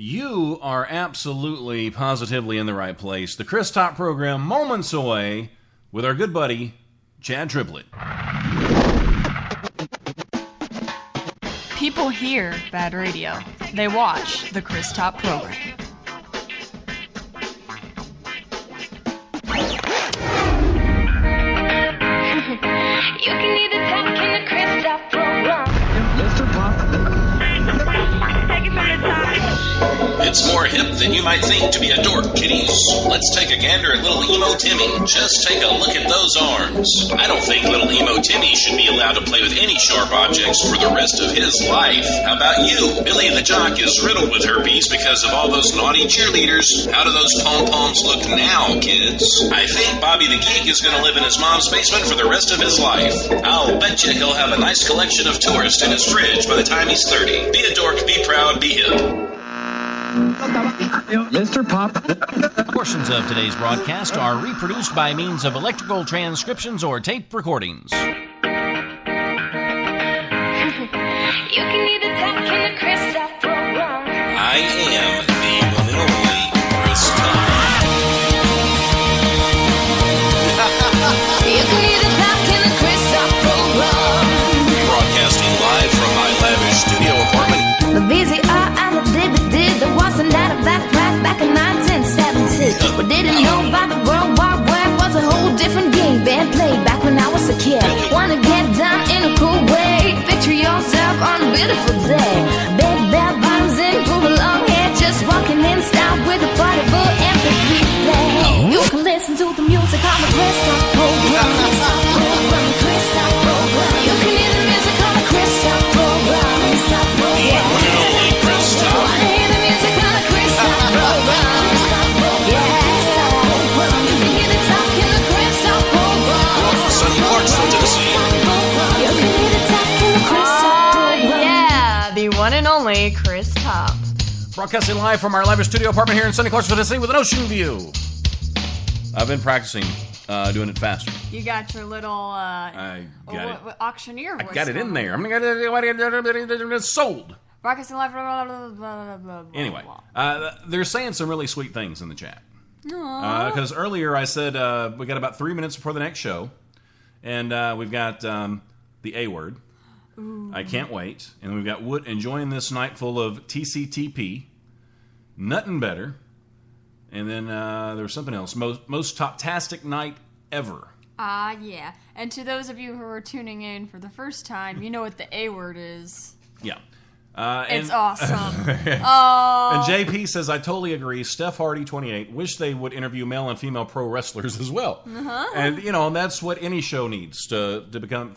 You are absolutely, positively in the right place. The Chris Top program, moments away, with our good buddy, Chad Triplett. People hear bad radio. They watch the Chris Top program. You can either talk in the Chris Top program. Mr. Pop. Take it from the top. It's more hip than you might think to be a dork, kiddies. Let's take a gander at little emo Timmy. Just take a look at those arms. I don't think little emo Timmy should be allowed to play with any sharp objects for the rest of his life. How about you? Billy the Jock is riddled with herpes because of all those naughty cheerleaders. How do those pom-poms look now, kids? I think Bobby the Geek is going to live in his mom's basement for the rest of his life. I'll bet you he'll have a nice collection of tourists in his fridge by the time he's 30. Be a dork, be proud, be hip. Mr. Pop. Portions of today's broadcast are reproduced by means of electrical transcriptions or tape recordings. You can either talk in the Chris Top program. I am the one and only Chris Top. You can either talk in the Chris Top program. Broadcasting live from my lavish studio apartment. The VCR and the DVD, there wasn't that a backpack back in 1970. But didn't know about the World War Web was a whole different game being played back when I was a kid. Wanna get down in a cool way, picture yourself on a beautiful day. Big bell bottoms and cool long hair, just walking in style with a party full MP3 play. You can listen to the music on the Chris Top program. Chris Top program. You can hear the music on the Chris Top program. Chris Top program. One and only Chris Top. Broadcasting live from our lavish studio apartment here in sunny Clarksville, Tennessee with an ocean view. I've been practicing doing it faster. You got your little I got it. auctioneer voice. I got it in there. I'm going to get sold. Broadcasting live. Blah, blah, blah, blah, Anyway, blah. they're saying some really sweet things in the chat. Because earlier I said we got about 3 minutes before the next show, and we've got the A word. Ooh. I can't wait. And we've got Wood enjoying this night full of TCTP, Nuttin' Better, and then there was something else. Most top-tastic night ever. Yeah. And to those of you who are tuning in for the first time, you know what the A word is. Yeah. It's awesome. And JP says, I totally agree. Steph Hardy, 28, wish they would interview male and female pro wrestlers as well. Uh-huh. And, that's what any show needs to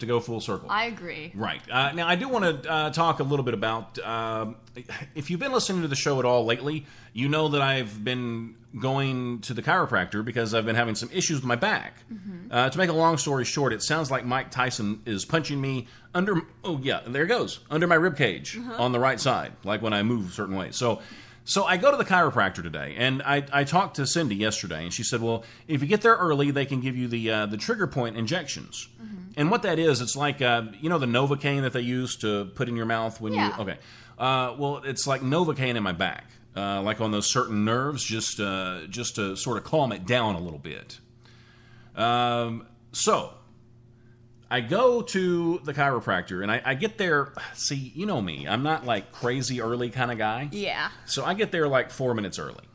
go full circle. I agree. Right. Now, I do want to talk a little bit about, if you've been listening to the show at all lately, you know that I've been going to the chiropractor because I've been having some issues with my back. Mm-hmm. To make a long story short, it sounds like Mike Tyson is punching me under my rib cage on the right side, like when I move certain ways. So I go to the chiropractor today, and I talked to Cindy yesterday, and she said, well, if you get there early, they can give you the trigger point injections. Mm-hmm. And what that is, it's like, the Novocaine that they use to put in your mouth when you... Okay. Well, it's like Novocaine in my back. Like on those certain nerves, just to sort of calm it down a little bit. So I go to the chiropractor, and I get there. See, you know me. I'm not like crazy early kind of guy. Yeah. So I get there like 4 minutes early.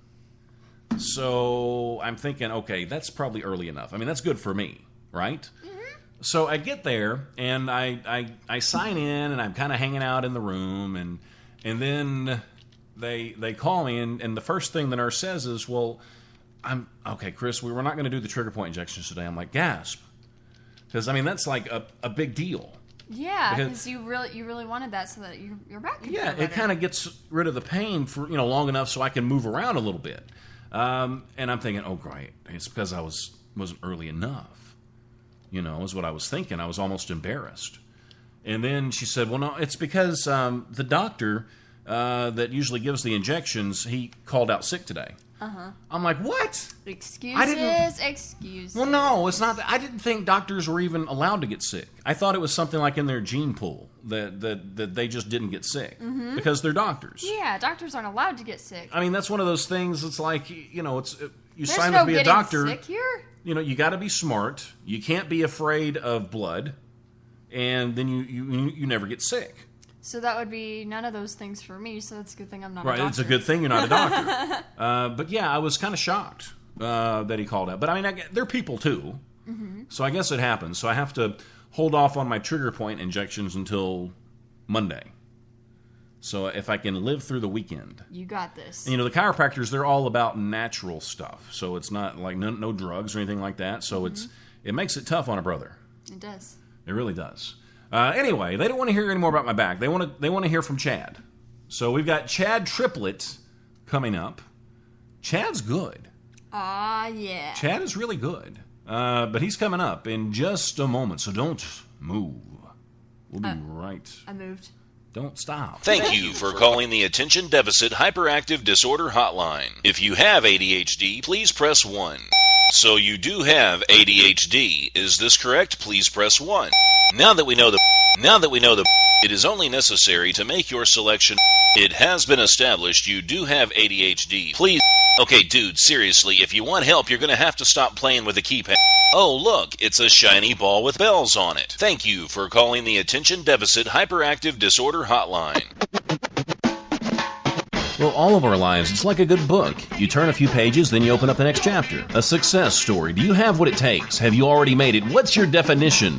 So I'm thinking, okay, that's probably early enough. I mean, that's good for me, right? Mm-hmm. So I get there, and I sign in, and I'm kind of hanging out in the room, and then... They call me, and the first thing the nurse says is, well, I'm okay, Chris, we're not going to do the trigger point injections today. I'm like, gasp. Because, I mean, that's like a big deal. Yeah, because you really wanted that so that your back could feel better. It kind of gets rid of the pain for long enough so I can move around a little bit. And I'm thinking, oh, great, it's because I wasn't early enough. Is what I was thinking. I was almost embarrassed. And then she said, well, no, it's because the doctor... that usually gives the injections, he called out sick today. I'm like, what? Excuses. Well, no, it's not. I didn't think doctors were even allowed to get sick. I thought it was something like in their gene pool that they just didn't get sick because they're doctors. Yeah, doctors aren't allowed to get sick. I mean, that's one of those things. It's like, you know, you There's sign no up to be a doctor. Sick here? You know, you got to be smart. You can't be afraid of blood, and then you never get sick. So that would be none of those things for me, so it's a good thing I'm not a Right, doctor. it's a good thing you're not a doctor. But yeah, I was kind of shocked that he called out. But I mean, they're people too, so I guess it happens. So I have to hold off on my trigger point injections until Monday. So if I can live through the weekend. You got this. And, you know, the chiropractors, they're all about natural stuff. So it's not like no drugs or anything like that. So it makes it tough on a brother. It does. It really does. Anyway, they don't want to hear any more about my back. They want to hear from Chad. So we've got Chad Triplett coming up. Chad's good. Yeah. Chad is really good. But he's coming up in just a moment, so don't move. We'll be right. I moved. Don't stop. Thank you for calling the Attention Deficit Hyperactive Disorder Hotline. If you have ADHD, please press 1. So you do have ADHD. Is this correct? Please press 1. Now that we know the it is only necessary to make your selection. It has been established you do have ADHD. Please. Okay, dude, seriously, if you want help, you're going to have to stop playing with the keypad. Oh, look, it's a shiny ball with bells on it. Thank you for calling the Attention Deficit Hyperactive Disorder Hotline. Well, all of our lives, it's like a good book. You turn a few pages, then you open up the next chapter. A success story. Do you have what it takes? Have you already made it? What's your definition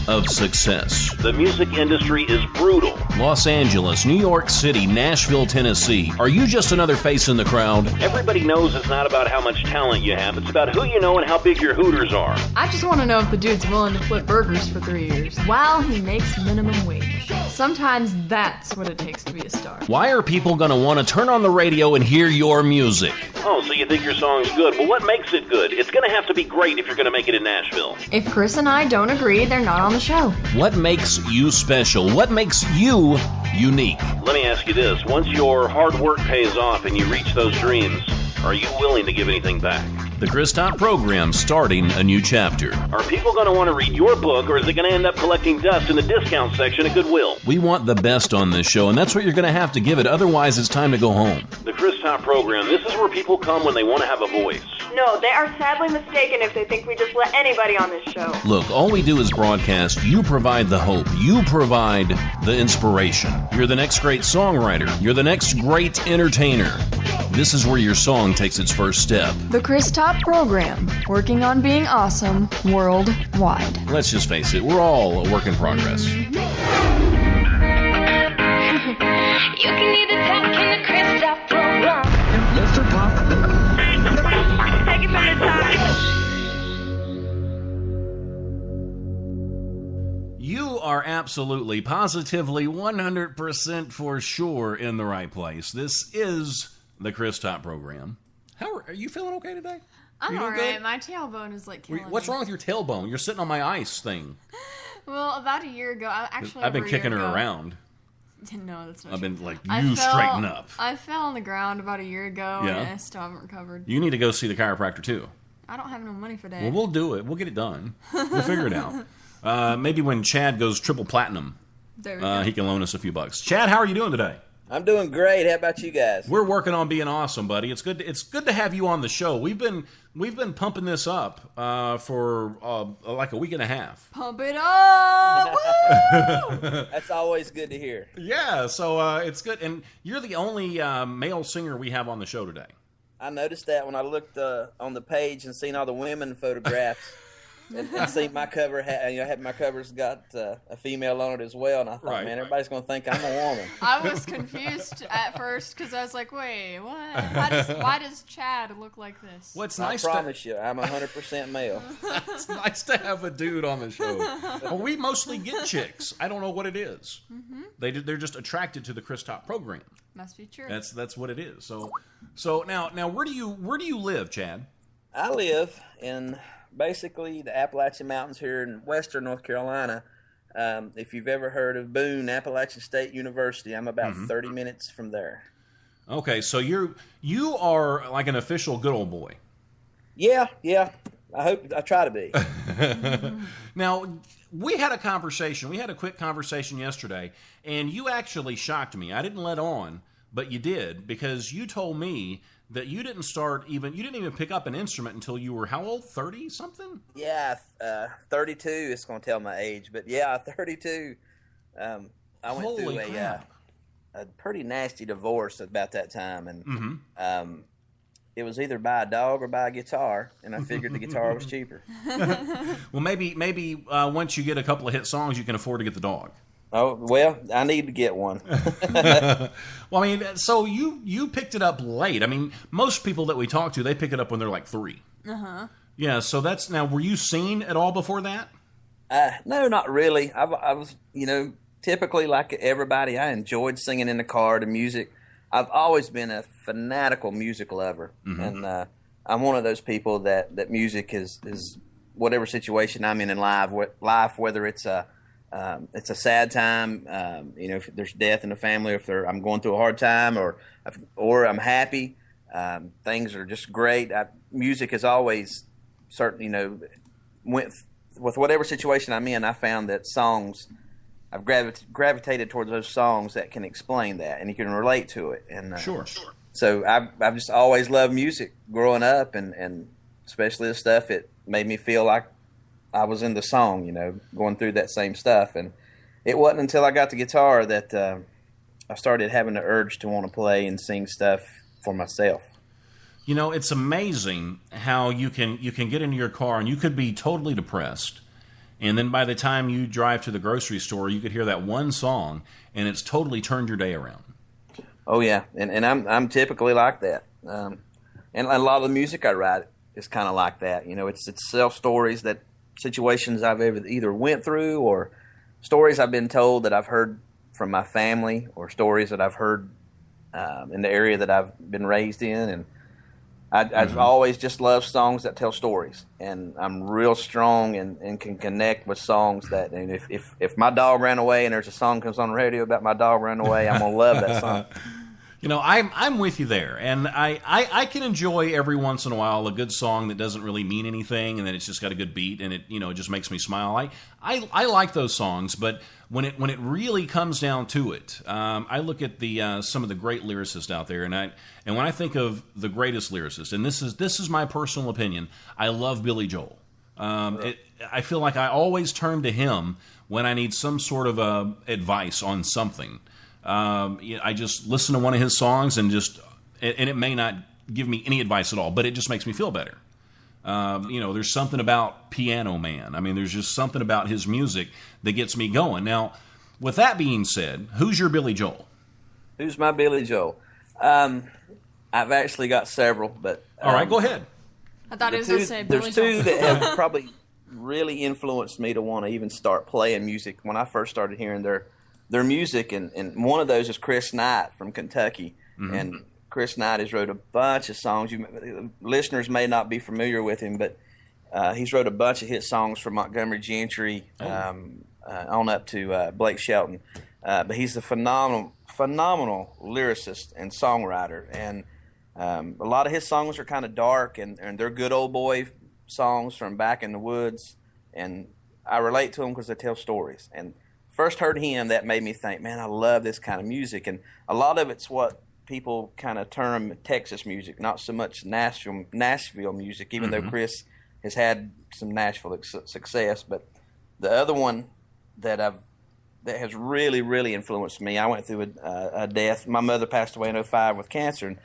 of success? The music industry is brutal. Los Angeles, New York City, Nashville, Tennessee. Are you just another face in the crowd? Everybody knows it's not about how much talent you have. It's about who you know and how big your hooters are. I just want to know if the dude's willing to flip burgers for 3 years while he makes minimum wage. Sometimes that's what it takes to be a star. Why are people going to want to turn on the radio and hear your music? Oh, so you think your song's good. Well, what makes it good? It's going to have to be great if you're going to make it in Nashville. If Chris and I don't agree, they're not on the show. What makes you special? What makes you unique? Let me ask you this. Once your hard work pays off and you reach those dreams, are you willing to give anything back? The Chris Top program starting a new chapter. Are people going to want to read your book, or is it going to end up collecting dust in the discount section at Goodwill? We want the best on this show, and that's what you're going to have to give it. Otherwise, it's time to go home. The Chris Top program, this is where people come when they want to have a voice. No, they are sadly mistaken if they think we just let anybody on this show. Look, all we do is broadcast. You provide the hope. You provide the inspiration. You're the next great songwriter. You're the next great entertainer. This is where your song takes its first step. The Chris Top program, working on being awesome worldwide. Let's just face it, we're all a work in progress. You can either talk in the Chris Top program. Ledfurd Pop. Take it from the top. You are absolutely, positively, 100% for sure in the right place. This is the Chris Top program. How are you feeling okay today? I'm You doing alright. good? My tailbone is like killing What's me. wrong with your tailbone? You're sitting on my ice thing. Well, about a year ago, I've been kicking her around. No, that's not I've true. been like, I you fell- straighten up. I fell on the ground about a year ago, Yeah. and I still haven't recovered. You need to go see the chiropractor too. I don't have no money for that. Well, we'll do it. We'll get it done. We'll figure it out. Maybe when Chad goes triple platinum, There we go. he can loan us a few bucks. Chad, how are you doing today? I'm doing great. How about you guys? We're working on being awesome, buddy. It's good to have you on the show. We've been pumping this up for like a week and a half. Pump it up! Woo! That's always good to hear. Yeah, so it's good. And you're the only male singer we have on the show today. I noticed that when I looked on the page and seen all the women photographs and seen my cover. My cover's got a female on it as well. And I thought, Right. man, everybody's going to think I'm a woman. I was confused at first because I was like, wait, what? Why does Chad look like this? What's I nice promise you, I'm 100% male. It's nice to have a dude on the show. Well, we mostly get chicks. I don't know what it is. Mm-hmm. They're just attracted to the Chris Top program. Must be true. That's what it is. So now where do you live, Chad? I live in basically the Appalachian Mountains here in western North Carolina. If you've ever heard of Boone, Appalachian State University, I'm about 30 minutes from there. Okay, so you are like an official good old boy. Yeah. I try to be. Now, we had a conversation. We had a quick conversation yesterday, and you actually shocked me. I didn't let on, but you did, because you told me that you didn't even pick up an instrument until you were how old? 30 something? Yeah, 32. It's going to tell my age, but yeah, 32. I went Holy through crap. a pretty nasty divorce about that time, and Mm-hmm. it was either buy a dog or buy a guitar, and I figured the guitar was cheaper. Well, maybe once you get a couple of hit songs, you can afford to get the dog. Oh, well, I need to get one. Well, I mean, so you picked it up late. I mean, most people that we talk to, they pick it up when they're like 3. Uh-huh. Yeah, so that's, now, were you seen at all before that? No, not really. I was, typically like everybody, I enjoyed singing in the car, the music. I've always been a fanatical music lover, and I'm one of those people that music is whatever situation I'm in life, whether it's a sad time, if there's death in the family, if I'm going through a hard time, or I'm happy, things are just great. Music has always went with whatever situation I'm in. I found that songs, I've gravitated towards those songs that can explain that, and you can relate to it. And Sure. So I've just always loved music growing up, and especially the stuff it made me feel like I was in the song, going through that same stuff. And it wasn't until I got the guitar that I started having the urge to want to play and sing stuff for myself. It's amazing how you can get into your car and you could be totally depressed, and then by the time you drive to the grocery store, you could hear that one song, and it's totally turned your day around. Oh yeah, and I'm typically like that. And a lot of the music I write is kind of like that. It's self stories, that situations I've either went through, or stories I've been told that I've heard from my family, or stories that I've heard in the area that I've been raised in. And I've always just loved songs that tell stories, and I'm real strong and can connect with songs that. And if my dog ran away and there's a song comes on the radio about my dog running away, I'm gonna love that song. I'm with you there, and I can enjoy every once in a while a good song that doesn't really mean anything, and then it's just got a good beat, and it it just makes me smile. I like those songs, but when it really comes down to it, I look at some of the great lyricists out there, and when I think of the greatest lyricist, and this is my personal opinion, I love Billy Joel. I feel like I always turn to him when I need some sort of advice on something. I just listen to one of his songs and it may not give me any advice at all, but it just makes me feel better. There's something about Piano Man. I mean, there's just something about his music that gets me going. Now, with that being said, who's your Billy Joel? Who's my Billy Joel? I've actually got several, but all right, go ahead. I thought he was going to say Billy There's Joel. two that have probably really influenced me to want to even start playing music when I first started hearing their music, and one of those is Chris Knight from Kentucky. And Chris Knight has wrote a bunch of songs. Listeners may not be familiar with him, but he's wrote a bunch of hit songs for Montgomery Gentry on up to Blake Shelton. But he's a phenomenal lyricist and songwriter, and a lot of his songs are kind of dark, and they're good old boy songs from back in the woods, and I relate to them because they tell stories. And first heard him, that made me think, man, I love this kind of music. And a lot of it's what people kind of term Texas music, not so much Nashville music, even though Chris has had some Nashville success. But the other one that has really, really influenced me, I went through a death. My mother passed away in 2005 with cancer,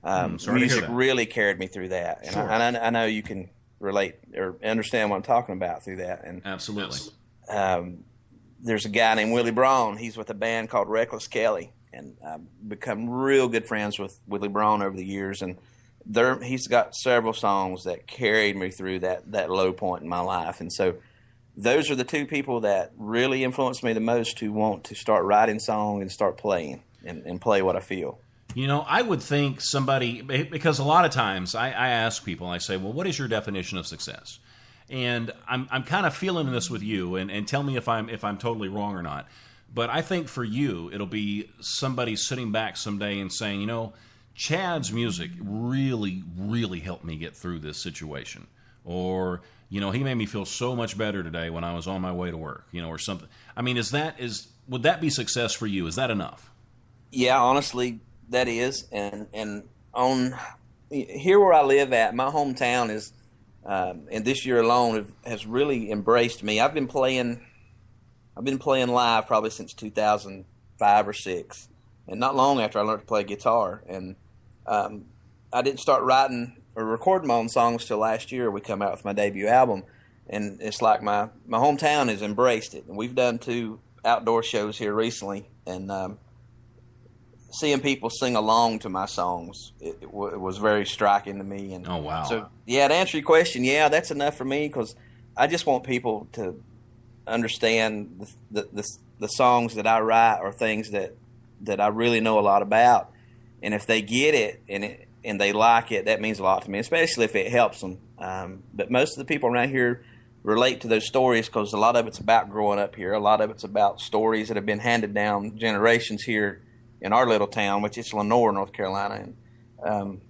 and music really carried me through that. And, sure. I know you can relate or understand what I'm talking about through that. And Absolutely. There's a guy named Willie Braun. He's with a band called Reckless Kelly, and I've become real good friends with Willie Braun over the years. And he's got several songs that carried me through that low point in my life. And so those are the two people that really influenced me the most to want to start writing songs and start playing and play what I feel. I would think somebody, because a lot of times I ask people, I say, well, what is your definition of success? And I'm kind of feeling this with you, and tell me if I'm totally wrong or not. But I think for you, it'll be somebody sitting back someday and saying, Chad's music really, really helped me get through this situation. Or, he made me feel so much better today when I was on my way to work, or something. I mean, would that be success for you? Is that enough? Yeah, honestly, that is. And on here where I live at, my hometown is, and this year alone has really embraced me. I've been playing live probably since 2005 or 6, and not long after I learned to play guitar. And I didn't start writing or recording my own songs till last year. We come out with my debut album, and it's like my hometown has embraced it. And we've done 2 outdoor shows here recently, and seeing people sing along to my songs, it was very striking to me. And oh, wow. So, yeah, to answer your question, yeah, that's enough for me, because I just want people to understand the songs that I write are things that I really know a lot about. And if they get it and they like it, that means a lot to me, especially if it helps them. But most of the people around here relate to those stories, because a lot of it's about growing up here. A lot of it's about stories that have been handed down generations here in our little town, which is Lenore, North Carolina. And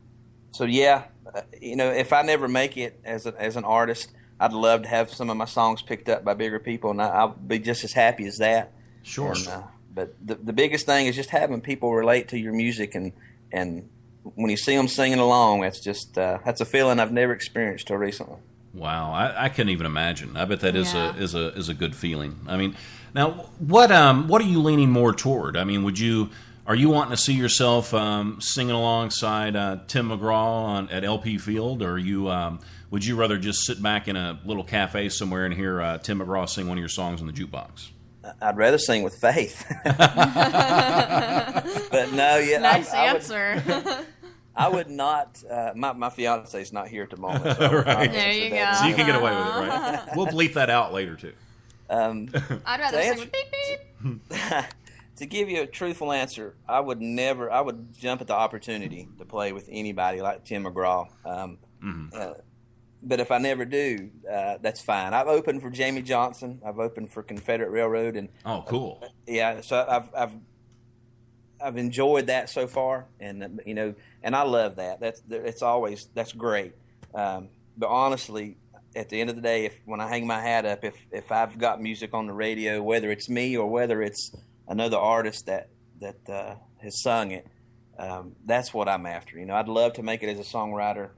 so, yeah, if I never make it as an artist, I'd love to have some of my songs picked up by bigger people, and I'll be just as happy as that. Sure. And, but the biggest thing is just having people relate to your music, and when you see them singing along, that's just that's a feeling I've never experienced till recently. Wow, I couldn't even imagine. I bet that is a good feeling. I mean, now what are you leaning more toward? I mean, are you wanting to see yourself singing alongside Tim McGraw at LP Field, or would you rather just sit back in a little cafe somewhere and hear Tim McGraw sing one of your songs on the jukebox? I'd rather sing with Faith. But no, yeah. Nice answer. I would not. My fiance is not here at the moment. So right. There you go. So you can get away with it, right? We'll bleep that out later too. I'd rather sing with beep beep. To give you a truthful answer, I would jump at the opportunity to play with anybody like Tim McGraw. But if I never do, that's fine. I've opened for Jamey Johnson. I've opened for Confederate Railroad, and oh, cool. Yeah, so I've enjoyed that so far, and and I love that. That's great. But honestly, at the end of the day, when I hang my hat up, if I've got music on the radio, whether it's me or whether it's another artist that has sung it, that's what I'm after. I'd love to make it as a songwriter.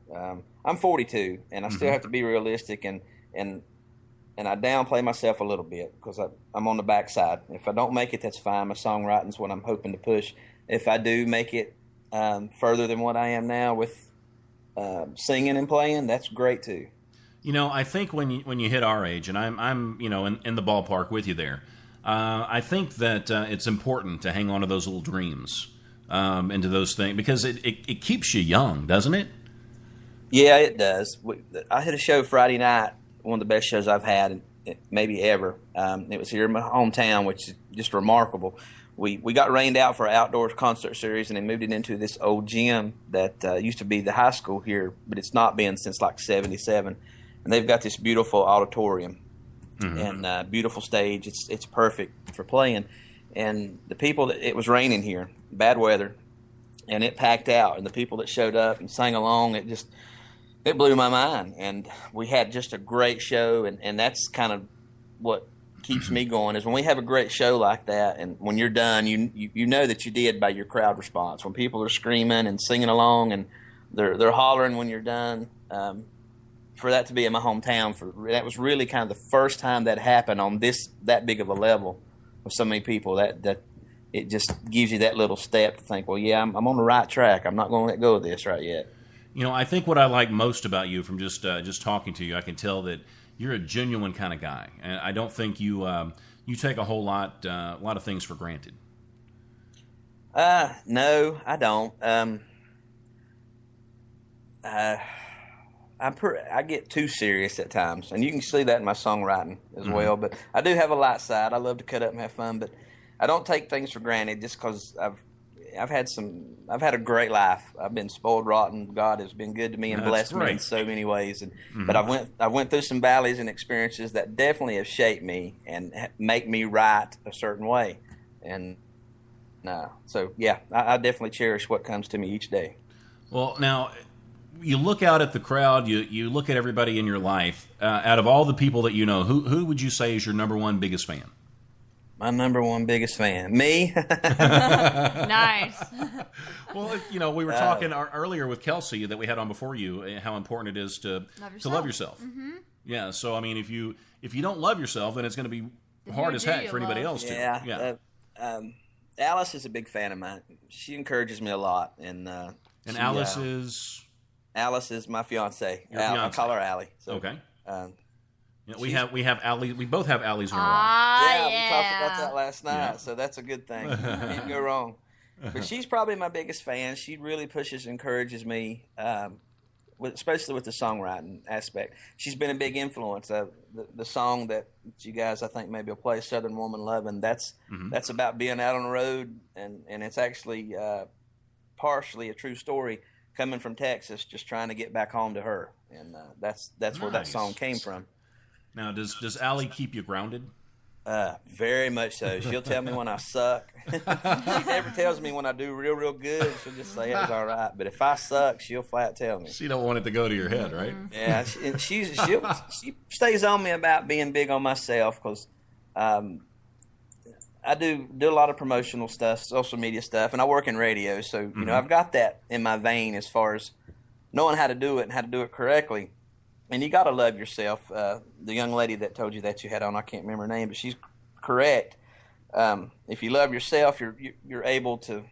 I'm 42, and I still have to be realistic, and I downplay myself a little bit because I'm on the backside. If I don't make it, that's fine. My songwriting's what I'm hoping to push. If I do make it further than what I am now with singing and playing, that's great too. I think when you hit our age, and I'm in the ballpark with you there, I think that it's important to hang on to those little dreams. Into those things, because it keeps you young, doesn't it? Yeah, it does. I had a show Friday night, one of the best shows I've had, maybe ever. It was here in my hometown, which is just remarkable. We got rained out for an outdoor concert series, and they moved it into this old gym that used to be the high school here, but it's not been since like 77. And they've got this beautiful auditorium and beautiful stage. It's perfect for playing. And the people it was raining here, bad weather, and it packed out. And the people that showed up and sang along, it blew my mind. And we had just a great show, and that's kind of what keeps me going, is when we have a great show like that, and when you're done, you know that you did by your crowd response. When people are screaming and singing along, and they're hollering when you're done. For that to be in my hometown, that was really kind of the first time that happened on that big of a level with so many people. That it just gives you that little step to think, well, yeah, I'm on the right track. I'm not going to let go of this right yet. I think what I like most about you, from just talking to you, I can tell that you're a genuine kind of guy, and I don't think you take a whole lot of things for granted. No, I don't. I get too serious at times, and you can see that in my songwriting as well. But I do have a light side. I love to cut up and have fun, but I don't take things for granted just because I've had a great life. I've been spoiled rotten. God has been good to me and blessed me in so many ways. But I went through some valleys and experiences that definitely have shaped me and make me write a certain way. And So yeah, I definitely cherish what comes to me each day. Well, now, you look out at the crowd, you look at everybody in your life. Out of all the people that you know, who would you say is your number one biggest fan? My number one biggest fan, me. Nice. Well, we were talking earlier with Kelsey that we had on before you, how important it is to love yourself. Mm-hmm. Yeah. So I mean, if you don't love yourself, then it's going to be hard as heck for anybody else to. Yeah. Alice is a big fan of mine. She encourages me a lot, and Alice is. Alice is my fiance. Fiance. I call her Allie. So, okay. We have Allie. We both have Allies in our life. We talked about that last night, so that's a good thing. Can't go wrong. But she's probably my biggest fan. She really pushes, encourages me, especially with the songwriting aspect. She's been a big influence. The song that you guys, I think, maybe will play, "Southern Woman Lovin'," that's about being out on the road, and it's actually partially a true story. Coming from Texas, just trying to get back home to her, and that's where that song came from. Now, does Allie keep you grounded? Very much so. She'll tell me when I suck. She never tells me when I do real good. She'll just say it was all right. But if I suck, she'll flat tell me. She don't want it to go to your head, right? Yeah, she stays on me about being big on myself because I do a lot of promotional stuff, social media stuff, and I work in radio. So, I've got that in my vein as far as knowing how to do it and how to do it correctly. And you got to love yourself. The young lady that told you that you had on, I can't remember her name, but she's correct. If you love yourself, you're able to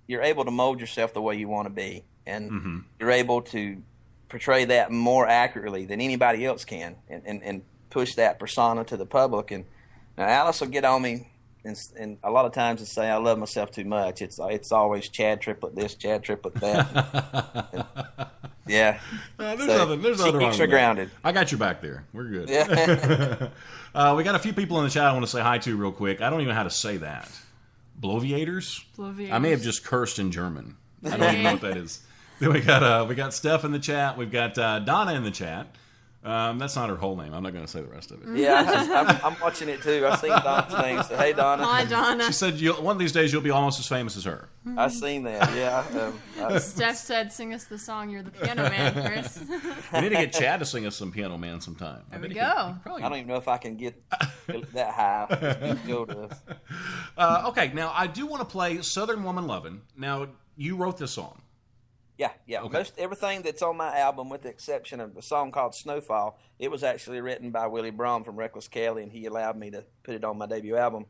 mold yourself the way you want to be, and you're able to portray that more accurately than anybody else can, and push that persona to the public. And now Alice will get on me. And a lot of times it's say I love myself too much. It's always Chad Triplett this, Chad Triplett that. Yeah. There's nothing wrong with keeps her grounded. I got your back there. We're good. Yeah. We got a few people in the chat I want to say hi to real quick. I don't even know how to say that. Bloviators? I may have just cursed in German. I don't even know what that is. Then we got Steph in the chat. We've got Donna in the chat. That's not her whole name. I'm not going to say the rest of it. Yeah, I'm watching it too. I've seen Donna's name. So, hey, Donna. Hi, Donna. She said one of these days you'll be almost as famous as her. I've seen that, yeah. Steph said, sing us the song, You're the Piano Man, Chris. We need to get Chad to sing us some Piano Man sometime. There we go. I don't even know if I can get that high. Okay, now I do want to play Southern Woman Lovin'. Now, you wrote this song. Yeah. Okay. Most everything that's on my album, with the exception of a song called Snowfall, it was actually written by Willie Waylon from Reckless Kelly, and he allowed me to put it on my debut album.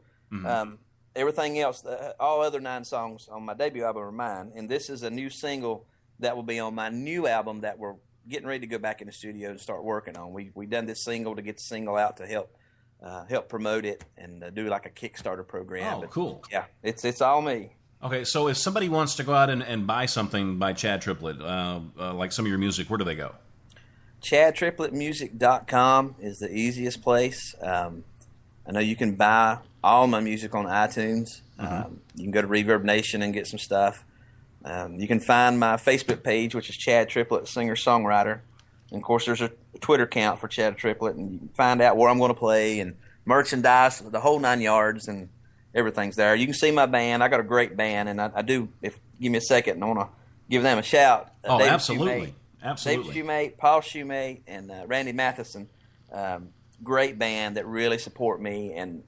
Everything else, all other 9 songs on my debut album are mine, and this is a new single that will be on my new album that we're getting ready to go back in the studio and start working on. We done this single to get the single out to help promote it and do like a Kickstarter program. Oh, cool. Yeah, it's all me. Okay, so if somebody wants to go out and buy something by Chad Triplett, like some of your music, where do they go? ChadTriplettMusic.com is the easiest place. I know you can buy all my music on iTunes. You can go to Reverb Nation and get some stuff. You can find my Facebook page, which is Chad Triplett, singer-songwriter. And, of course, there's a Twitter account for Chad Triplett, and you can find out where I'm going to play and merchandise, the whole 9 yards, and everything's there. You can see my band. I got a great band, and I do. If give me a second, and I want to give them a shout. David absolutely. David Shoemate, Paul Shoemate, and Randy Matheson. Great band that really support me, and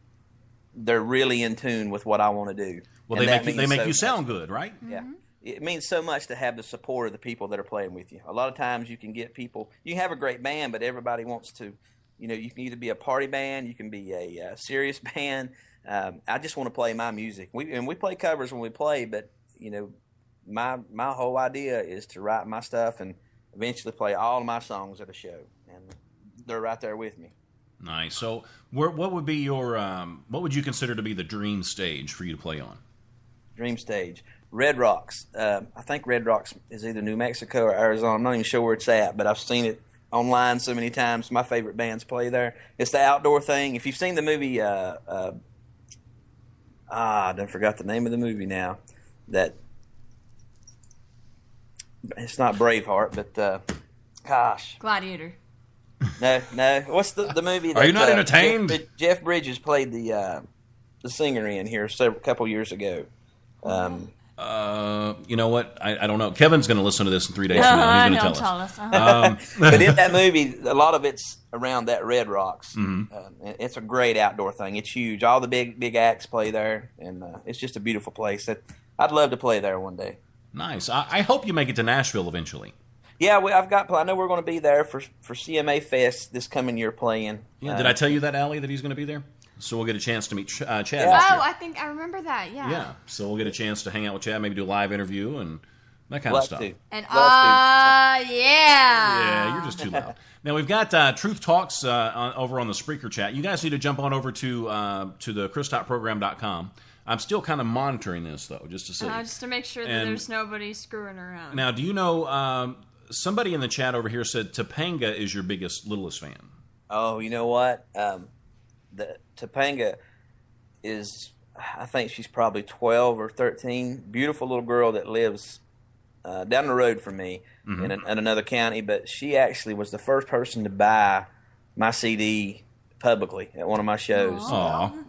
they're really in tune with what I want to do. Well, they make you sound good, right? Yeah. It means so much to have the support of the people that are playing with you. A lot of times you can get people. You have a great band, but everybody wants to. You can either be a party band, you can be a serious band. I just want to play my music. We play covers when we play, but my whole idea is to write my stuff and eventually play all of my songs at a show, and they're right there with me. Nice. So, what would be your what would you consider to be the dream stage for you to play on? Dream stage, Red Rocks. I think Red Rocks is either New Mexico or Arizona. I'm not even sure where it's at, but I've seen it online so many times. My favorite bands play there. It's the outdoor thing. If you've seen the movie. I done forgot the name of the movie now. That it's not Braveheart, but gosh, Gladiator. No. What's the movie? That, Are you not entertained? Jeff Bridges played the singer in here a couple years ago. You know what? I don't know. Kevin's going to listen to this in 3 days from now. He's going to tell us. But in that movie, a lot of it's around that Red Rocks. It's a great outdoor thing. It's huge. All the big acts play there, and it's just a beautiful place. I'd love to play there one day. Nice. I hope you make it to Nashville eventually. Yeah, I know we're going to be there for CMA Fest this coming year playing. Yeah, did I tell you that, Allie, that he's going to be there? So we'll get a chance to meet Chad. Yeah. Oh, I think I remember that. Yeah. Yeah. So we'll get a chance to hang out with Chad, maybe do a live interview and that kind of stuff. And Yeah, yeah, you're just too loud. Now we've got Truth Talks over on the Spreaker chat. You guys need to jump on over to the ChrisTopProgram.com. I'm still kind of monitoring this though, just to see, just to make sure that there's nobody screwing around. Now, do you know? Somebody in the chat over here said Topanga is your littlest fan. Oh, you know what? The Topanga is, I think she's probably 12 or 13. Beautiful little girl that lives down the road from me in another county. But she actually was the first person to buy my CD publicly at one of my shows.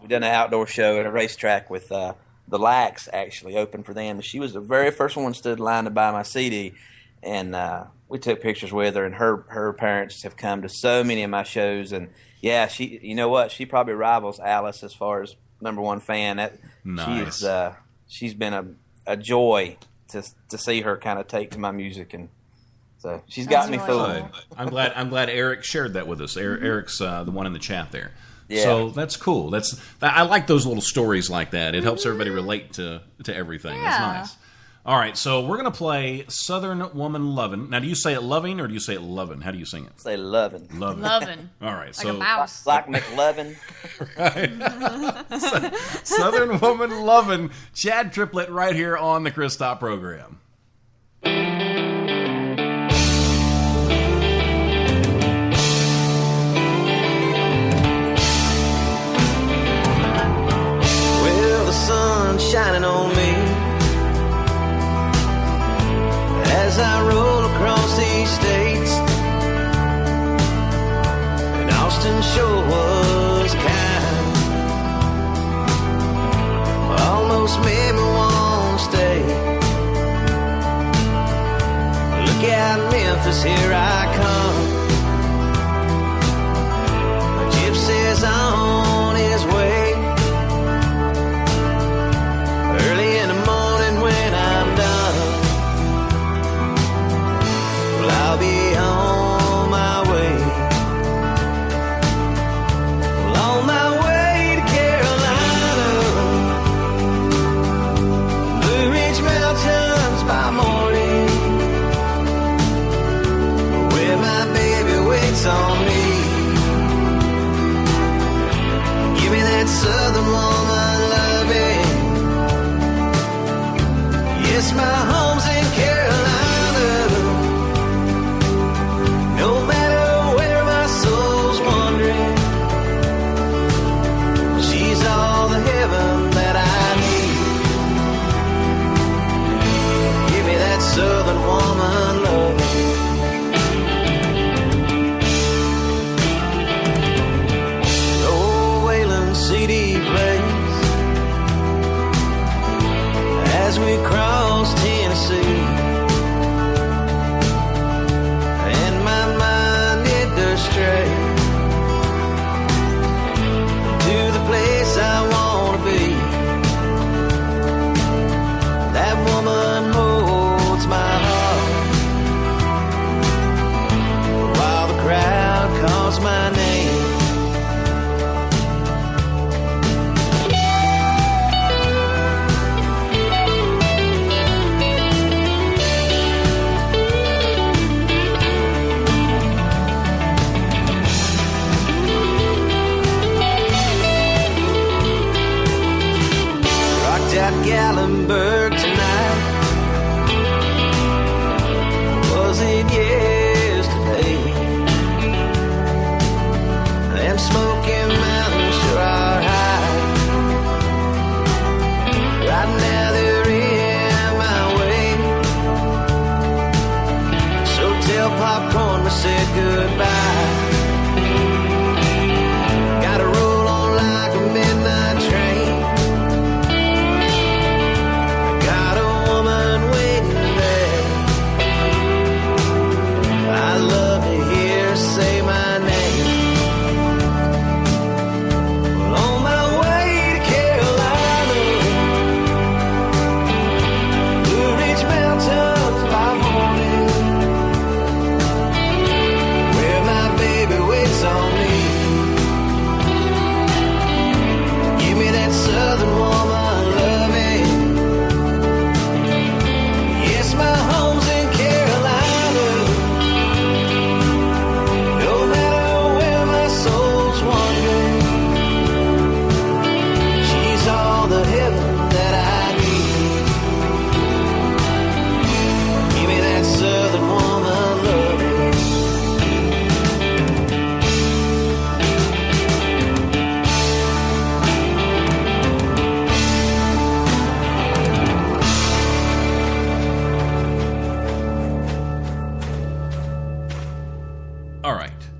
We done an outdoor show at a racetrack with the Lacs actually open for them. She was the very first one stood in line to buy my CD. And we took pictures with her, and her parents have come to so many of my shows. And yeah, you know what? She probably rivals Alice as far as #1 fan. Nice. She's been a joy to see her kind of take to my music, and so she's got me fooled. I'm glad Eric shared that with us. Eric's the one in the chat there. Yeah. So that's cool. I like those little stories like that. It helps everybody relate to everything. Yeah. That's nice. All right, so we're going to play Southern Woman Lovin'. Now, do you say it loving or do you say it lovin'? How do you sing it? Say lovin'. Lovin'. All right, like a mouse. Like McLovin. Right. Southern Woman Lovin'. Chad Triplett right here on the Chris Top Program. Well, the sun's shining on me as I roll across these states, and Austin sure was kind, almost made me want to stay. Look out, Memphis, here I come. The gypsy's on his way. Early in the morning when I'm done, I'll be on my way. Well, on my way to Carolina, Blue Ridge Mountains by morning, where my baby waits on me. Give me that Southern woman loving. Yes, my home's in Carolina. No matter where my soul's wandering, she's all the heaven that I need. Give me that Southern woman loving. The old Waylon CD plays as we cross Tennessee. Stray to the place I want to be. That woman holds my heart while the crowd calls my name. Gallenberg tonight. Was it yesterday? Them Smoky Mountains sure are high. Right now they're in my way. So tell Popcorn we said goodbye. Gotta roll on like a midnight train.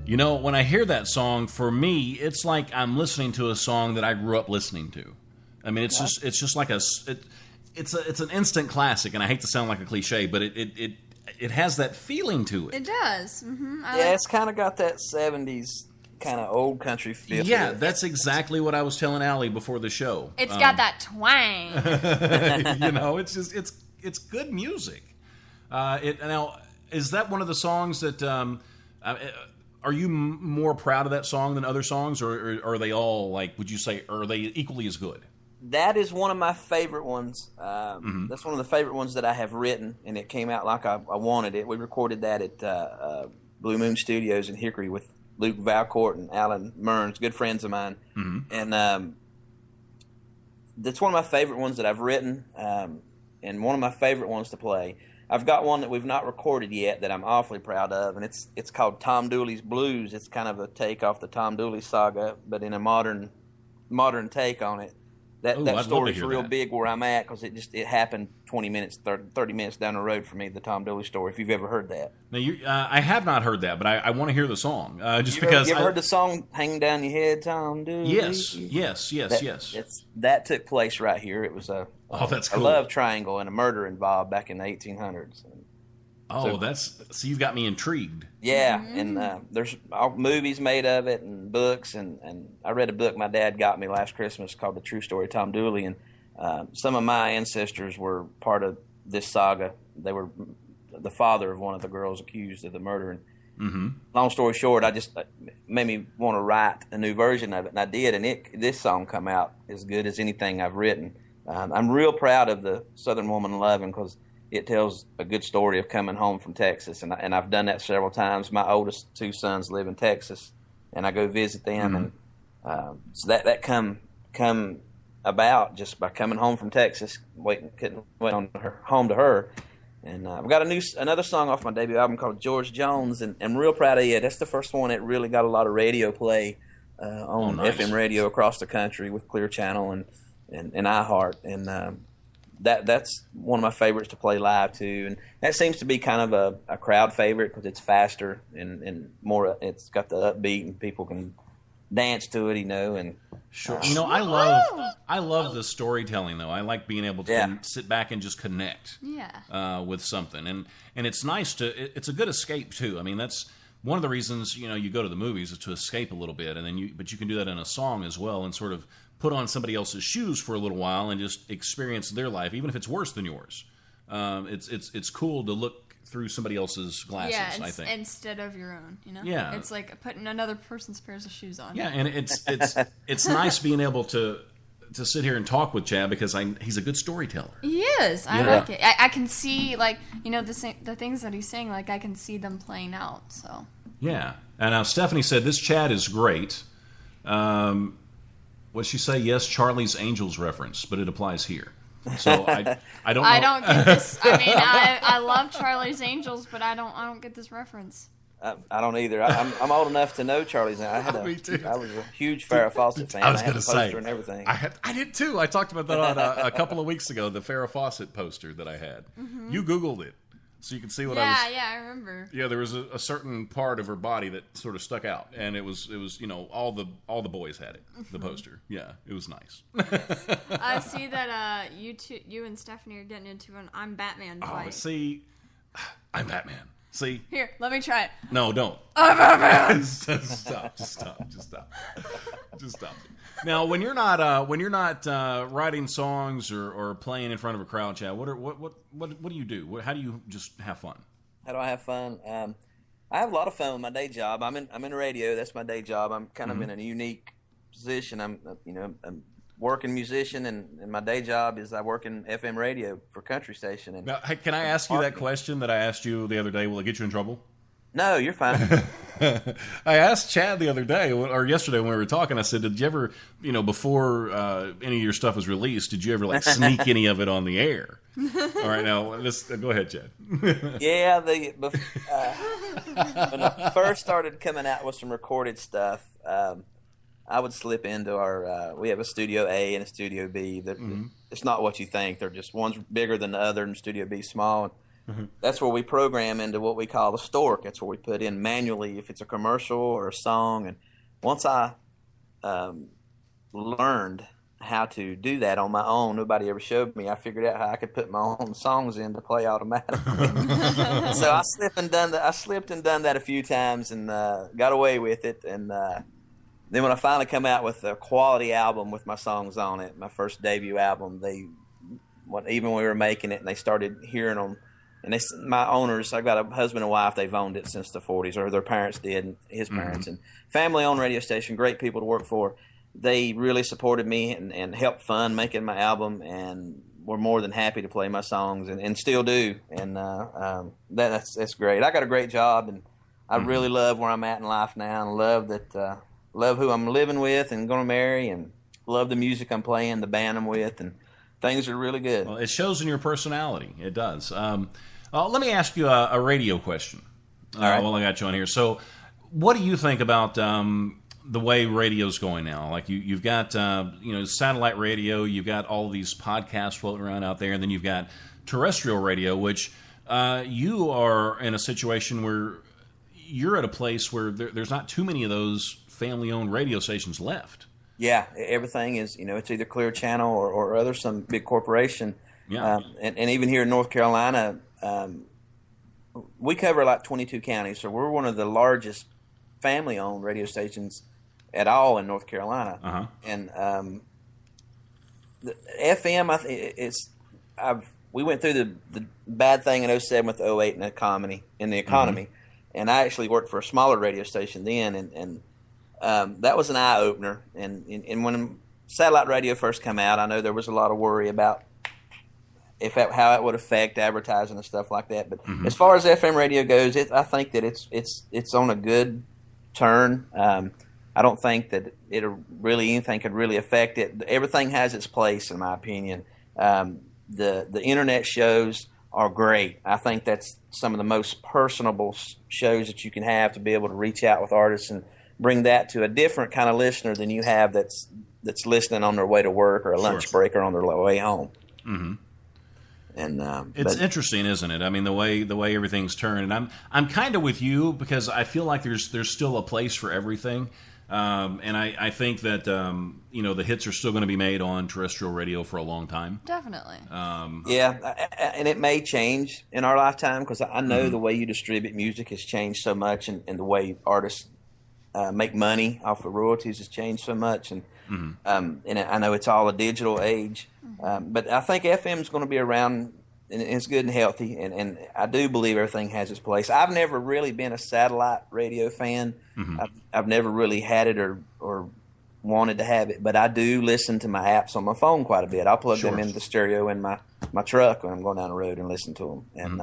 You know, when I hear that song, for me, it's like I'm listening to a song that I grew up listening to. I mean, it's just like it's an instant classic, and I hate to sound like a cliche, but it has that feeling to it. It does. Mm-hmm. It's kind of got that 70s kind of old country feel. Yeah, that's exactly what I was telling Allie before the show. It's got that twang. You know, it's just it's good music. Now, is that one of the songs that? Are you more proud of that song than other songs, or are they all like? Would you say are they equally as good? That is one of my favorite ones. That's one of the favorite ones that I have written, and it came out like I wanted it. We recorded that at Blue Moon Studios in Hickory with Luke Valcourt and Alan Mearns, good friends of mine. And that's one of my favorite ones that I've written, and one of my favorite ones to play. I've got one that we've not recorded yet that I'm awfully proud of, and it's called Tom Dooley's Blues. It's kind of a take off the Tom Dooley saga, but in a modern take on it. That story's real big where I'm at because it happened 20 minutes, 30 minutes down the road for me, the Tom Dooley story, if you've ever heard that. Now, I have not heard that, but I want to hear the song. You ever heard the song Hanging Down Your Head, Tom Dooley? Yes. That took place right here. It was that's cool. a love triangle and a murder involved back in the 1800s. So you've got me intrigued. Yeah, and there's movies made of it and books, and I read a book my dad got me last Christmas called The True Story of Tom Dooley, and some of my ancestors were part of this saga. They were the father of one of the girls accused of the murder. And long story short, it made me want to write a new version of it, and I did, and this song come out as good as anything I've written. I'm real proud of the Southern Woman Lovin' because it tells a good story of coming home from Texas, and I've done that several times. My oldest two sons live in Texas, and I go visit them, and so that come about just by coming home from Texas, couldn't wait on home to her, and I've got another song off my debut album called George Jones, and I'm real proud of it. That's the first one that really got a lot of radio play on FM radio across the country with Clear Channel and iHeart, and that's one of my favorites to play live too, and that seems to be kind of a crowd favorite because it's faster and more. It's got the upbeat and people can dance to it, and sure. I love the storytelling though. I like being able to sit back and just connect with something, and it's nice it's a good escape too. I mean, that's one of the reasons you go to the movies is to escape a little bit, and then but you can do that in a song as well, and sort of put on somebody else's shoes for a little while and just experience their life, even if it's worse than yours. It's cool to look through somebody else's glasses. I think instead of your own. Yeah, it's like putting another person's pairs of shoes on. Yeah, and it's nice being able to sit here and talk with Chad because he's a good storyteller. He is. I like it. I can see the things that he's saying. Like I can see them playing out. So yeah. And now Stephanie said this Chad is great. What'd she say? Yes, Charlie's Angels reference, but it applies here. So I don't know. I don't get this. I mean, I love Charlie's Angels, but I don't get this reference. I don't either. I'm old enough to know Charlie's Angels. Me too. I was a huge Farrah Fawcett fan. I was going to say poster and everything. I did too. I talked about that on a couple of weeks ago. The Farrah Fawcett poster that I had. You Googled it. So you can see what I was... Yeah, I remember. Yeah, there was a certain part of her body that sort of stuck out, and it was all the boys had it, the poster. Yeah, it was nice. I see that you and Stephanie are getting into an I'm Batman fight. Oh, see, I'm Batman. See? Here, let me try it. No, don't. I'm Batman. Just stop. Now, when you're not writing songs or playing in front of a crowd, Chad, what do you do? How do you just have fun? How do I have fun? I have a lot of fun with my day job. I'm in radio. That's my day job. I'm kind of in a unique position. I'm a working musician, and my day job is I work in FM radio for country station. And now, hey, can I ask you that question that I asked you the other day? Will it get you in trouble? No, you're fine. I asked Chad the other day, or yesterday when we were talking, I said, did you ever, before any of your stuff was released, did you ever sneak any of it on the air? All right, now, go ahead, Chad. Yeah, when I first started coming out with some recorded stuff, I would slip into our, we have a Studio A and a Studio B. It's not what you think. They're just, one's bigger than the other, and Studio B's small. that's where we program into what we call the stork. That's where we put in manually if it's a commercial or a song. And once I learned how to do that on my own, nobody ever showed me. I figured out how I could put my own songs in to play automatically. So I slipped and done that a few times and got away with it. And then when I finally come out with a quality album with my songs on it, my first debut album, even when we were making it, and they started hearing them. And my owners, I've got a husband and wife, they've owned it since the 40s, or their parents did, and his parents. And family-owned radio station, great people to work for. They really supported me and helped fund making my album, and were more than happy to play my songs, and still do. And that's great. I got a great job, and I really love where I'm at in life now, and love who I'm living with and going to marry, and love the music I'm playing, the band I'm with, and things are really good. Well, it shows in your personality. It does. Let me ask you a radio question while I got you on here. So what do you think about the way radio's going now? Like you've got satellite radio, you've got all of these podcasts floating around out there, and then you've got terrestrial radio, which you are in a situation where you're at a place where there's not too many of those family-owned radio stations left. Yeah, everything is, it's either Clear Channel or some big corporation. Yeah. And even here in North Carolina, we cover like 22 counties, so we're one of the largest family-owned radio stations at all in North Carolina. And the FM, we went through the bad thing in 07 with 08 in the economy, and I actually worked for a smaller radio station then, and that was an eye-opener. And when satellite radio first came out, I know there was a lot of worry about how it would affect advertising and stuff like that. But as far as FM radio goes, I think that it's on a good turn. I don't think that anything could really affect it. Everything has its place, in my opinion. The internet shows are great. I think that's some of the most personable shows that you can have, to be able to reach out with artists and bring that to a different kind of listener than you have that's listening on their way to work or a lunch break or on their way home. And it's interesting, isn't it? I mean, the way everything's turned. And I'm kind of with you, because I feel like there's still a place for everything. And I think that the hits are still going to be made on terrestrial radio for a long time. Definitely. And it may change in our lifetime, because I know the way you distribute music has changed so much, and the way artists make money off the royalties has changed so much, and I know it's all a digital age, but I think FM is going to be around, and it's good and healthy, and I do believe everything has its place. I've never really been a satellite radio fan. I've never really had it or wanted to have it, but I do listen to my apps on my phone quite a bit. I'll plug them into the stereo in my truck when I'm going down the road and listen to them, and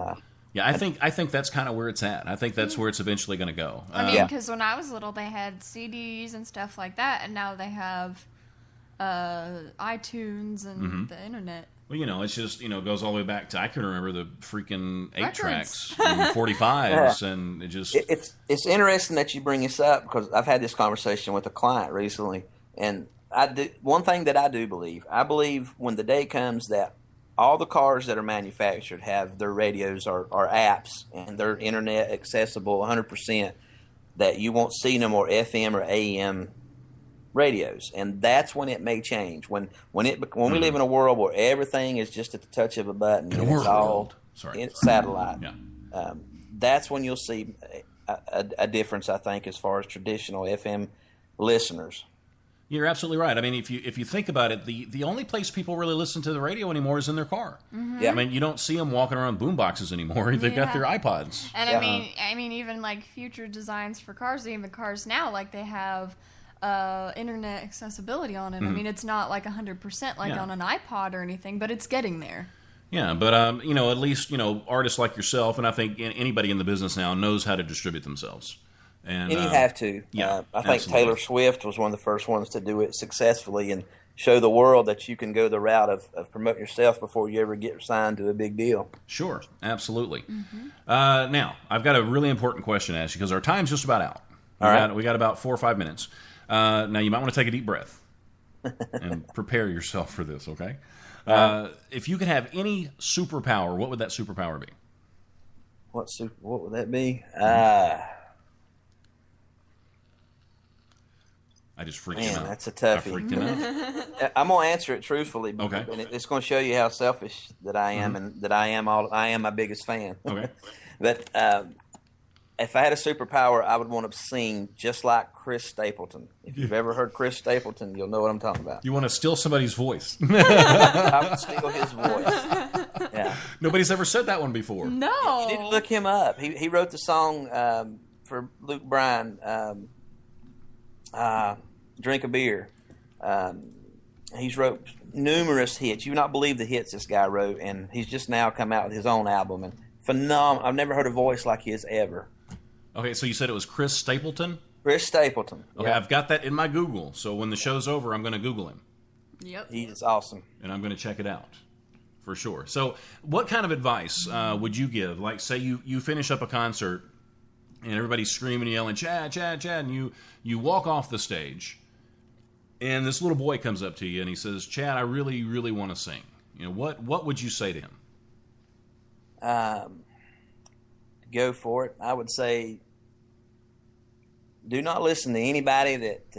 yeah, I think that's kind of where it's at. I think that's where it's eventually going to go. I mean, because when I was little, they had CDs and stuff like that, and now they have iTunes and the internet. Well, it's just, goes all the way back to, I can remember the freaking 8-tracks and 45s, and it just... It's interesting that you bring this up, because I've had this conversation with a client recently, and one thing that I do believe, when the day comes that all the cars that are manufactured have their radios or apps, and they're internet accessible 100%, that you won't see no more FM or AM radios, and that's when it may change. When we live in a world where everything is just at the touch of a button, and it's all satellite. That's when you'll see a difference, I think, as far as traditional FM listeners. You're absolutely right. I mean, if you think about it, the only place people really listen to the radio anymore is in their car. I mean, you don't see them walking around boomboxes anymore. They've got their iPods. And I mean, even like future designs for cars, even cars now, like they have internet accessibility on it. I mean, it's not like 100% like on an iPod or anything, but it's getting there. Yeah, but at least artists like yourself, and I think anybody in the business now knows how to distribute themselves. And you have to. Yeah, I think absolutely. Taylor Swift was one of the first ones to do it successfully and show the world that you can go the route of promoting yourself before you ever get signed to a big deal. Sure, absolutely. Now, I've got a really important question to ask you, because our time's just about out. We got about 4 or 5 minutes. Now, you might want to take a deep breath and prepare yourself for this, okay? If you could have any superpower, what would that superpower be? What would that be? I just freaked him out. That's a toughie. I freaked him out. I'm gonna answer it truthfully. Okay. And it's gonna show you how selfish that I am, and that I am my biggest fan. Okay. But if I had a superpower, I would want to sing just like Chris Stapleton. If you've ever heard Chris Stapleton, you'll know what I'm talking about. You want to steal somebody's voice. I would steal his voice. Yeah. Nobody's ever said that one before. No. You need to look him up. He wrote the song for Luke Bryan, Drink a Beer. He's wrote numerous hits. You would not believe the hits this guy wrote, and he's just now come out with his own album. And phenomenal. I've never heard a voice like his ever. Okay, so you said it was Chris Stapleton? Chris Stapleton. Okay, yeah. I've got that in my Google, so when the show's over, I'm going to Google him. Yep. He is awesome. And I'm going to check it out, for sure. So what kind of advice would you give? Like, say you finish up a concert, and everybody's screaming and yelling, Chad, Chad, Chad, and you walk off the stage, and this little boy comes up to you, and he says, Chad, I really, really want to sing. You know, what would you say to him? Go for it. I would say, do not listen to anybody that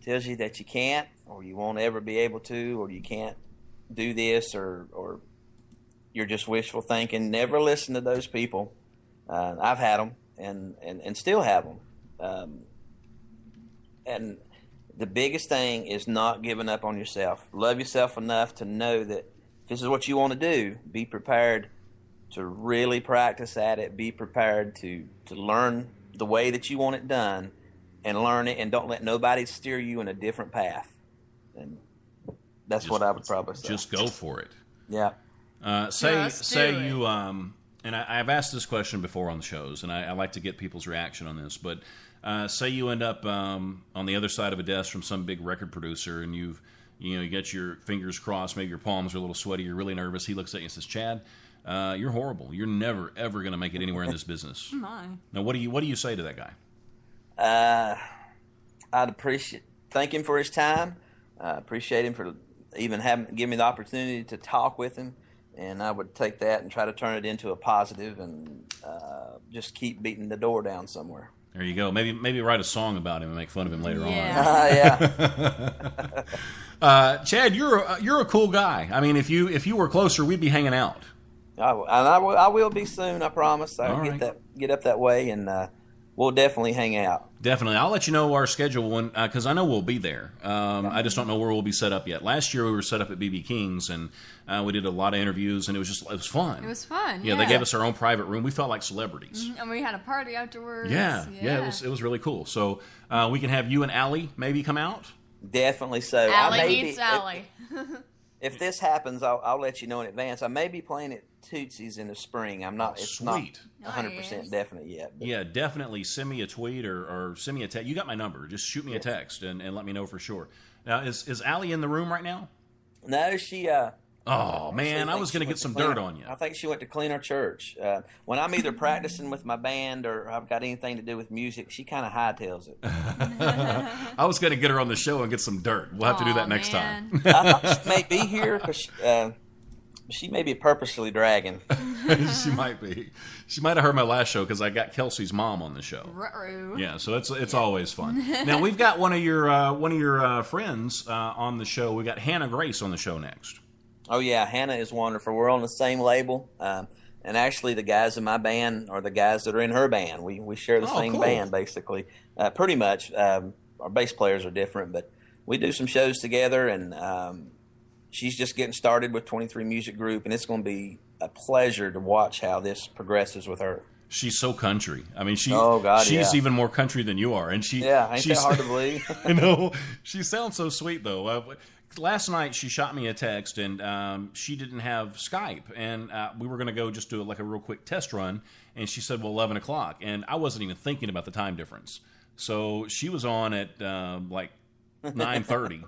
tells you that you can't, or you won't ever be able to, or you can't do this, or you're just wishful thinking. Never listen to those people. I've had them, and still have them. And the biggest thing is not giving up on yourself. Love yourself enough to know that if this is what you want to do, be prepared to really practice at it. Be prepared to learn the way that you want it done, and learn it, and don't let nobody steer you in a different path. And that's what I would probably say. Just go for it. Yeah. Say you and I've asked this question before on the shows, and I like to get people's reaction on this. But say you end up on the other side of a desk from some big record producer, and you get your fingers crossed, maybe your palms are a little sweaty, you're really nervous. He looks at you and says, Chad, you're horrible. You're never ever going to make it anywhere in this business. My. Now, what do you say to that guy? I'd thank him for his time. Appreciate him for even giving me the opportunity to talk with him, and I would take that and try to turn it into a positive, and just keep beating the door down somewhere. There you go. Maybe write a song about him and make fun of him later on. Yeah. Chad, you're a cool guy. I mean, if you were closer, we'd be hanging out. I will be soon. I promise. I'll get up that way, and we'll definitely hang out. Definitely. I'll let you know our schedule because I know we'll be there. I just don't know where we'll be set up yet. Last year we were set up at BB King's, and we did a lot of interviews, and it was fun. It was fun. Yeah, they gave us our own private room. We felt like celebrities. Mm-hmm. And we had a party afterwards. Yeah. It was really cool. So we can have you and Allie maybe come out. Definitely so. Allie meets Allie. If this happens, I'll let you know in advance. I may be playing at Tootsie's in the spring. It's Sweet. Not 100% definite yet. But. Yeah, definitely send me a tweet or send me a text. You got my number. Just shoot me a text and let me know for sure. Now, is Allie in the room right now? No, she... oh, man, I was going to get some dirt on you. I think she went to clean her church. When I'm either practicing with my band or I've got anything to do with music, she kind of hightails it. I was going to get her on the show and get some dirt. We'll have to do that next time. I thought she may be here because she may be purposely dragging. She might be. She might have heard my last show because I got Kelsey's mom on the show. Ruh-roh. Yeah, so it's always fun. Now we've got one of your friends on the show. We got Hannah Grace on the show next. Oh yeah, Hannah is wonderful. We're on the same label, and actually the guys in my band are the guys that are in her band. We share the same band basically, pretty much. Our bass players are different, but we do some shows together, and she's just getting started with 23 Muzik Group, and it's going to be a pleasure to watch how this progresses with her. She's so country. I mean, she's even more country than you are, and she's that hard to believe? I know. She sounds so sweet though. Last night she shot me a text, and she didn't have Skype, and we were going to go just do a real quick test run, and she said, well, 11 o'clock, and I wasn't even thinking about the time difference. So she was on at 9:30,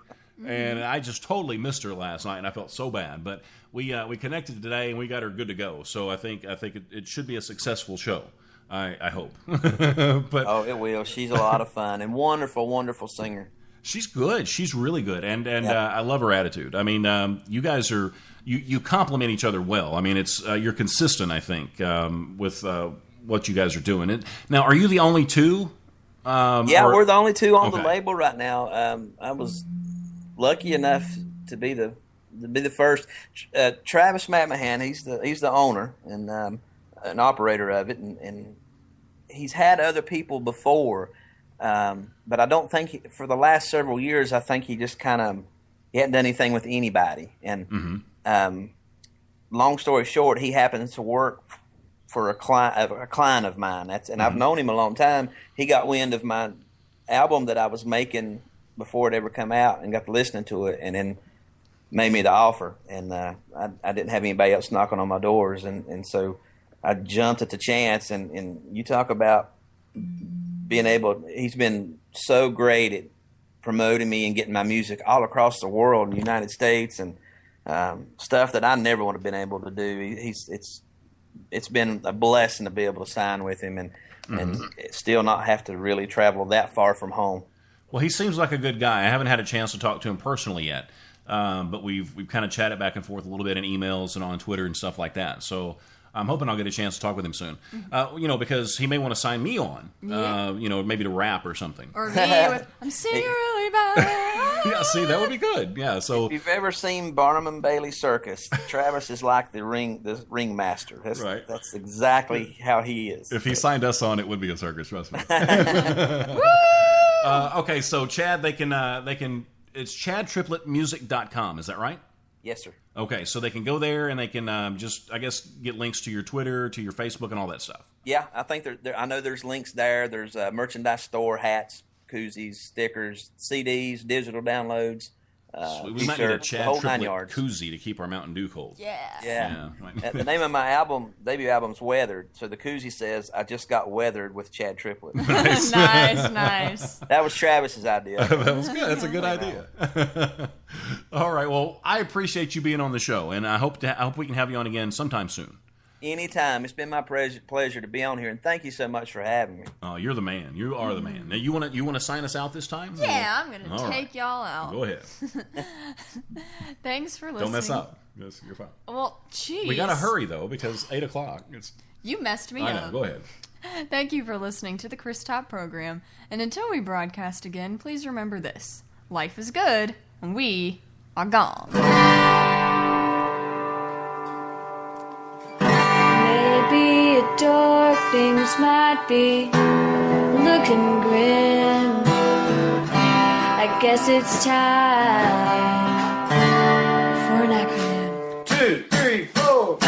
and I just totally missed her last night, and I felt so bad. But we connected today, and we got her good to go. So I think it should be a successful show. I hope. But it will. She's a lot of fun and wonderful, wonderful singer. She's good. She's really good, and I love her attitude. I mean, you guys are you complement each other well. I mean, it's you're consistent. I think with what you guys are doing. And now, are you the only two? We're the only two on the label right now. I was lucky enough to be the first. Travis McMahon, he's the owner and an operator of it, and he's had other people before. But I don't think for the last several years, I think he just he hadn't done anything with anybody. And long story short, he happens to work for a client of mine. I've known him a long time. He got wind of my album that I was making before it ever come out and got to listening to it, and then made me the offer. And I didn't have anybody else knocking on my doors, and so I jumped at the chance. And you talk about being able, he's been so great at promoting me and getting my music all across the world in the United States, and stuff that I never would have been able to do. It's been a blessing to be able to sign with him and still not have to really travel that far from home. Well, he seems like a good guy. I haven't had a chance to talk to him personally yet, but we've kind of chatted back and forth a little bit in emails and on Twitter and stuff like that. So I'm hoping I'll get a chance to talk with him soon. Because he may want to sign me on, maybe to rap or something. Or me with, I'm singing really bad. Yeah, see, that would be good. Yeah, so if you've ever seen Barnum and Bailey Circus, Travis is like the ringmaster. That's right. That's exactly how he is. If he signed us on, it would be a circus, trust me. Okay, so Chad, they can it's ChadTriplettMusic.com, is that right? Yes, sir. Okay, so they can go there and they can just, I guess, get links to your Twitter, to your Facebook, and all that stuff. Yeah, I think I know there's links there. There's a merchandise store, hats, koozies, stickers, CDs, digital downloads. We might need a Chad Triplett koozie to keep our Mountain Dew cold. Yeah. The name of my debut album's Weathered. So the koozie says, I just got weathered with Chad Triplett. Nice. That was Travis's idea. That was good. That's a good idea. All right. Well, I appreciate you being on the show, and I hope we can have you on again sometime soon. Anytime. It's been my pleasure to be on here, and thank you so much for having me. Oh, you're the man. You are the man. Now, you want to sign us out this time? Yeah, I'm going to take y'all out. Go ahead. Thanks for listening. Don't mess up. You're fine. Well, geez. We got to hurry, though, because 8 o'clock. You messed me up. I know. Go ahead. Thank you for listening to the Chris Top program. And until we broadcast again, please remember this. Life is good, and we are gone. Maybe dark things might be looking grim. I guess it's time for an acronym. 2, 3, 4.